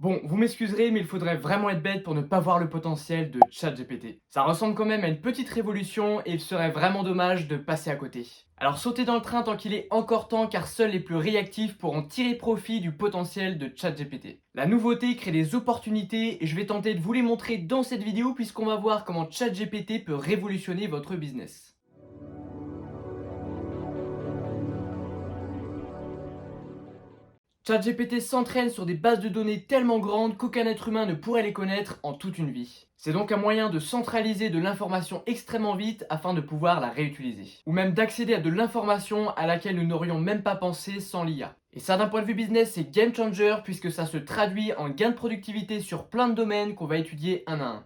Bon, vous m'excuserez, mais il faudrait vraiment être bête pour ne pas voir le potentiel de ChatGPT. Ça ressemble quand même à une petite révolution et il serait vraiment dommage de passer à côté. Alors sautez dans le train tant qu'il est encore temps car seuls les plus réactifs pourront tirer profit du potentiel de ChatGPT. La nouveauté crée des opportunités et je vais tenter de vous les montrer dans cette vidéo puisqu'on va voir comment ChatGPT peut révolutionner votre business. ChatGPT s'entraîne sur des bases de données tellement grandes qu'aucun être humain ne pourrait les connaître en toute une vie. C'est donc un moyen de centraliser de l'information extrêmement vite afin de pouvoir la réutiliser. Ou même d'accéder à de l'information à laquelle nous n'aurions même pas pensé sans l'IA. Et ça d'un point de vue business c'est game changer puisque ça se traduit en gain de productivité sur plein de domaines qu'on va étudier un à un.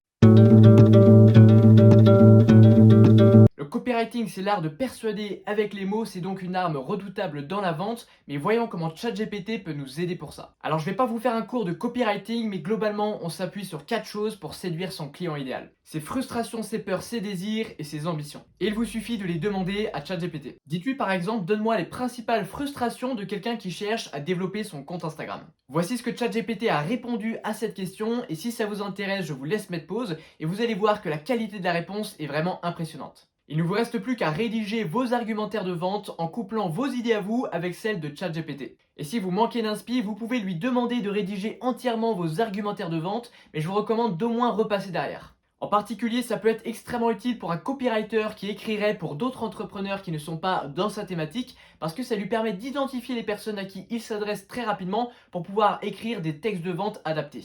Le copywriting, c'est l'art de persuader avec les mots, c'est donc une arme redoutable dans la vente, mais voyons comment ChatGPT peut nous aider pour ça. Alors je vais pas vous faire un cours de copywriting, mais globalement on s'appuie sur 4 choses pour séduire son client idéal. Ses frustrations, ses peurs, ses désirs et ses ambitions. Et il vous suffit de les demander à ChatGPT. Dites-lui par exemple, donne-moi les principales frustrations de quelqu'un qui cherche à développer son compte Instagram. Voici ce que ChatGPT a répondu à cette question, et si ça vous intéresse, je vous laisse mettre pause, et vous allez voir que la qualité de la réponse est vraiment impressionnante. Il ne vous reste plus qu'à rédiger vos argumentaires de vente en couplant vos idées à vous avec celles de ChatGPT. Et si vous manquez d'inspi, vous pouvez lui demander de rédiger entièrement vos argumentaires de vente, mais je vous recommande d'au moins repasser derrière. En particulier, ça peut être extrêmement utile pour un copywriter qui écrirait pour d'autres entrepreneurs qui ne sont pas dans sa thématique, parce que ça lui permet d'identifier les personnes à qui il s'adresse très rapidement pour pouvoir écrire des textes de vente adaptés.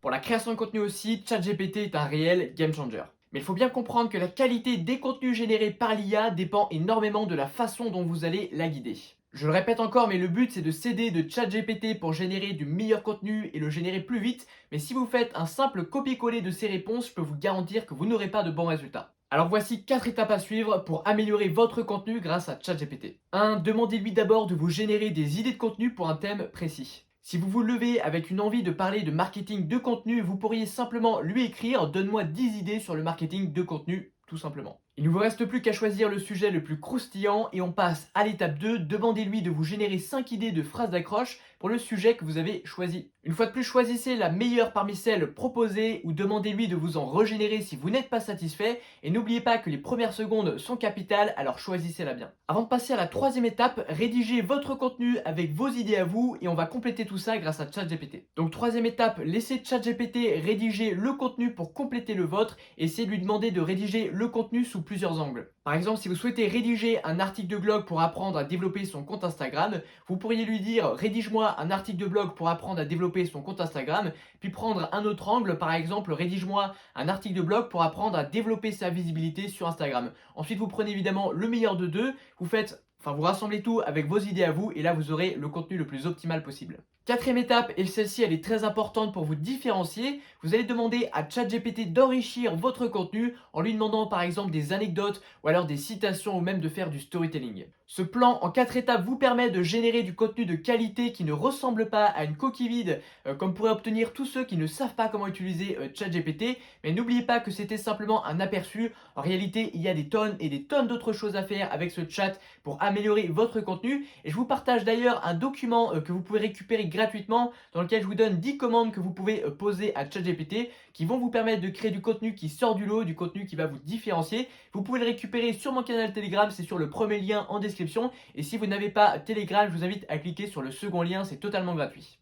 Pour la création de contenu aussi, ChatGPT est un réel game changer. Mais il faut bien comprendre que la qualité des contenus générés par l'IA dépend énormément de la façon dont vous allez la guider. Je le répète encore, mais le but c'est de s'aider de ChatGPT pour générer du meilleur contenu et le générer plus vite, mais si vous faites un simple copier-coller de ces réponses, je peux vous garantir que vous n'aurez pas de bons résultats. Alors voici 4 étapes à suivre pour améliorer votre contenu grâce à ChatGPT. 1. Demandez-lui d'abord de vous générer des idées de contenu pour un thème précis. Si vous vous levez avec une envie de parler de marketing de contenu, vous pourriez simplement lui écrire « Donne-moi 10 idées sur le marketing de contenu », tout simplement. Il ne vous reste plus qu'à choisir le sujet le plus croustillant et on passe à l'étape 2, demandez-lui de vous générer 5 idées de phrases d'accroche pour le sujet que vous avez choisi. Une fois de plus, choisissez la meilleure parmi celles proposées ou demandez-lui de vous en régénérer si vous n'êtes pas satisfait et n'oubliez pas que les premières secondes sont capitales, alors choisissez-la bien. Avant de passer à la troisième étape, rédigez votre contenu avec vos idées à vous et on va compléter tout ça grâce à ChatGPT. Donc troisième étape, laissez ChatGPT rédiger le contenu pour compléter le vôtre et essayez de lui demander de rédiger le contenu sous plusieurs angles. Par exemple, si vous souhaitez rédiger un article de blog pour apprendre à développer son compte Instagram, vous pourriez lui dire rédige-moi un article de blog pour apprendre à développer son compte Instagram, puis prendre un autre angle, par exemple rédige-moi un article de blog pour apprendre à développer sa visibilité sur Instagram. Ensuite, vous prenez évidemment le meilleur de deux, vous rassemblez tout avec vos idées à vous et là vous aurez le contenu le plus optimal possible. Quatrième étape, et celle-ci elle est très importante pour vous différencier, vous allez demander à ChatGPT d'enrichir votre contenu en lui demandant par exemple des anecdotes ou alors des citations ou même de faire du storytelling. Ce plan en 4 étapes vous permet de générer du contenu de qualité qui ne ressemble pas à une coquille vide comme pourraient obtenir tous ceux qui ne savent pas comment utiliser ChatGPT, mais n'oubliez pas que c'était simplement un aperçu. En réalité, il y a des tonnes et des tonnes d'autres choses à faire avec ce chat pour améliorer votre contenu et je vous partage d'ailleurs un document que vous pouvez récupérer gratuitement dans lequel je vous donne 10 commandes que vous pouvez poser à ChatGPT qui vont vous permettre de créer du contenu qui sort du lot, du contenu qui va vous différencier. Vous pouvez le récupérer sur mon canal Telegram, c'est sur le premier lien en description. Et si vous n'avez pas Telegram, je vous invite à cliquer sur le second lien, c'est totalement gratuit.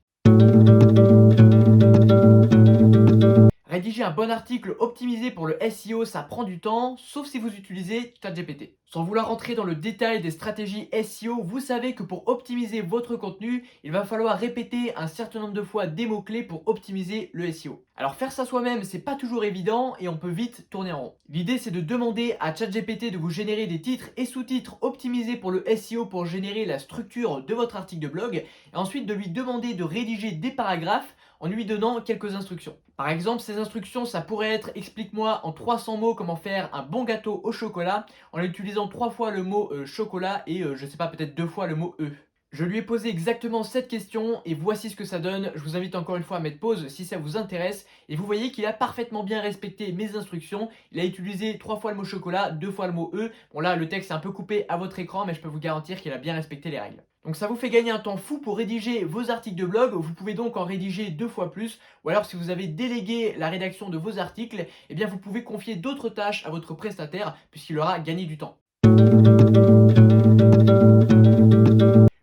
Rédiger un bon article optimisé pour le SEO, ça prend du temps, sauf si vous utilisez ChatGPT. Sans vouloir rentrer dans le détail des stratégies SEO, vous savez que pour optimiser votre contenu, il va falloir répéter un certain nombre de fois des mots-clés pour optimiser le SEO. Alors faire ça soi-même, c'est pas toujours évident et on peut vite tourner en rond. L'idée c'est de demander à ChatGPT de vous générer des titres et sous-titres optimisés pour le SEO pour générer la structure de votre article de blog et ensuite de lui demander de rédiger des paragraphes en lui donnant quelques instructions. Par exemple, ces instructions, ça pourrait être explique-moi en 300 mots comment faire un bon gâteau au chocolat en utilisant 3 fois le mot chocolat et je sais pas, peut-être 2 fois le mot E. Je lui ai posé exactement cette question et voici ce que ça donne. Je vous invite encore une fois à mettre pause si ça vous intéresse. Et vous voyez qu'il a parfaitement bien respecté mes instructions. Il a utilisé 3 fois le mot chocolat, 2 fois le mot E. Bon là, le texte est un peu coupé à votre écran, mais je peux vous garantir qu'il a bien respecté les règles. Donc ça vous fait gagner un temps fou pour rédiger vos articles de blog, vous pouvez donc en rédiger 2 fois plus, ou alors si vous avez délégué la rédaction de vos articles, eh bien vous pouvez confier d'autres tâches à votre prestataire puisqu'il aura gagné du temps.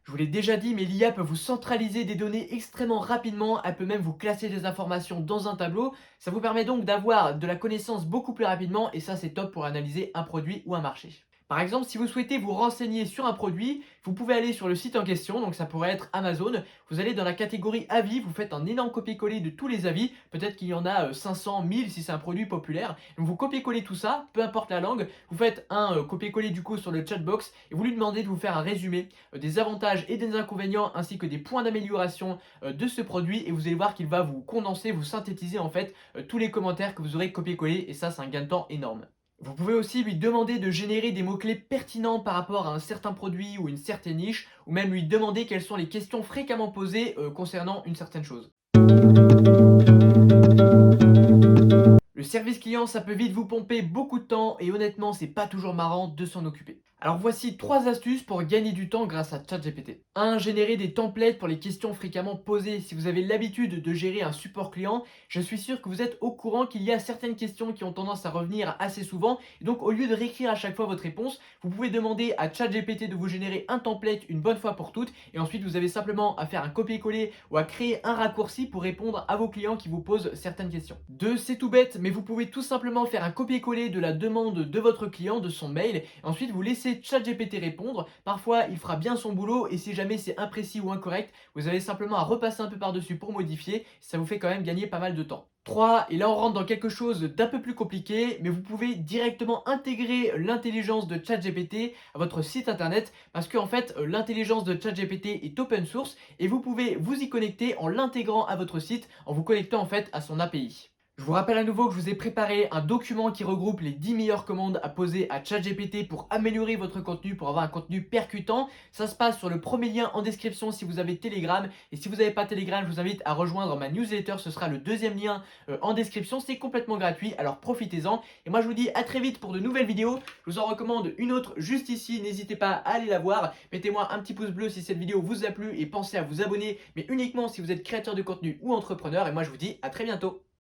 Je vous l'ai déjà dit, mais l'IA peut vous centraliser des données extrêmement rapidement, elle peut même vous classer des informations dans un tableau. Ça vous permet donc d'avoir de la connaissance beaucoup plus rapidement et ça c'est top pour analyser un produit ou un marché. Par exemple, si vous souhaitez vous renseigner sur un produit, vous pouvez aller sur le site en question, donc ça pourrait être Amazon. Vous allez dans la catégorie avis, vous faites un énorme copier-coller de tous les avis. Peut-être qu'il y en a 500, 1000 si c'est un produit populaire. Donc vous copiez-collez tout ça, peu importe la langue. Vous faites un copier-coller du coup sur le chatbox et vous lui demandez de vous faire un résumé des avantages et des inconvénients ainsi que des points d'amélioration de ce produit et vous allez voir qu'il va vous condenser, vous synthétiser en fait tous les commentaires que vous aurez copié-collé et ça c'est un gain de temps énorme. Vous pouvez aussi lui demander de générer des mots-clés pertinents par rapport à un certain produit ou une certaine niche, ou même lui demander quelles sont les questions fréquemment posées concernant une certaine chose. Le service client, ça peut vite vous pomper beaucoup de temps et honnêtement, c'est pas toujours marrant de s'en occuper. Alors voici 3 astuces pour gagner du temps grâce à ChatGPT. 1. Générer des templates pour les questions fréquemment posées. Si vous avez l'habitude de gérer un support client, je suis sûr que vous êtes au courant qu'il y a certaines questions qui ont tendance à revenir assez souvent. Et donc au lieu de réécrire à chaque fois votre réponse, vous pouvez demander à ChatGPT de vous générer un template une bonne fois pour toutes. Et ensuite, vous avez simplement à faire un copier-coller ou à créer un raccourci pour répondre à vos clients qui vous posent certaines questions. 2. C'est tout bête, mais vous pouvez tout simplement faire un copier-coller de la demande de votre client, de son mail. Et ensuite, vous laissez ChatGPT répondre. Parfois, il fera bien son boulot et si jamais c'est imprécis ou incorrect, vous avez simplement à repasser un peu par-dessus pour modifier. Ça vous fait quand même gagner pas mal de temps. 3. Et là on rentre dans quelque chose d'un peu plus compliqué, mais vous pouvez directement intégrer l'intelligence de ChatGPT à votre site internet parce qu'en fait l'intelligence de ChatGPT est open source et vous pouvez vous y connecter en l'intégrant à votre site en vous connectant en fait à son API. Je vous rappelle à nouveau que je vous ai préparé un document qui regroupe les 10 meilleures commandes à poser à ChatGPT pour améliorer votre contenu, pour avoir un contenu percutant. Ça se passe sur le premier lien en description si vous avez Telegram. Et si vous n'avez pas Telegram, je vous invite à rejoindre ma newsletter. Ce sera le deuxième lien en description. C'est complètement gratuit, alors profitez-en. Et moi, je vous dis à très vite pour de nouvelles vidéos. Je vous en recommande une autre juste ici. N'hésitez pas à aller la voir. Mettez-moi un petit pouce bleu si cette vidéo vous a plu et pensez à vous abonner, mais uniquement si vous êtes créateur de contenu ou entrepreneur. Et moi, je vous dis à très bientôt.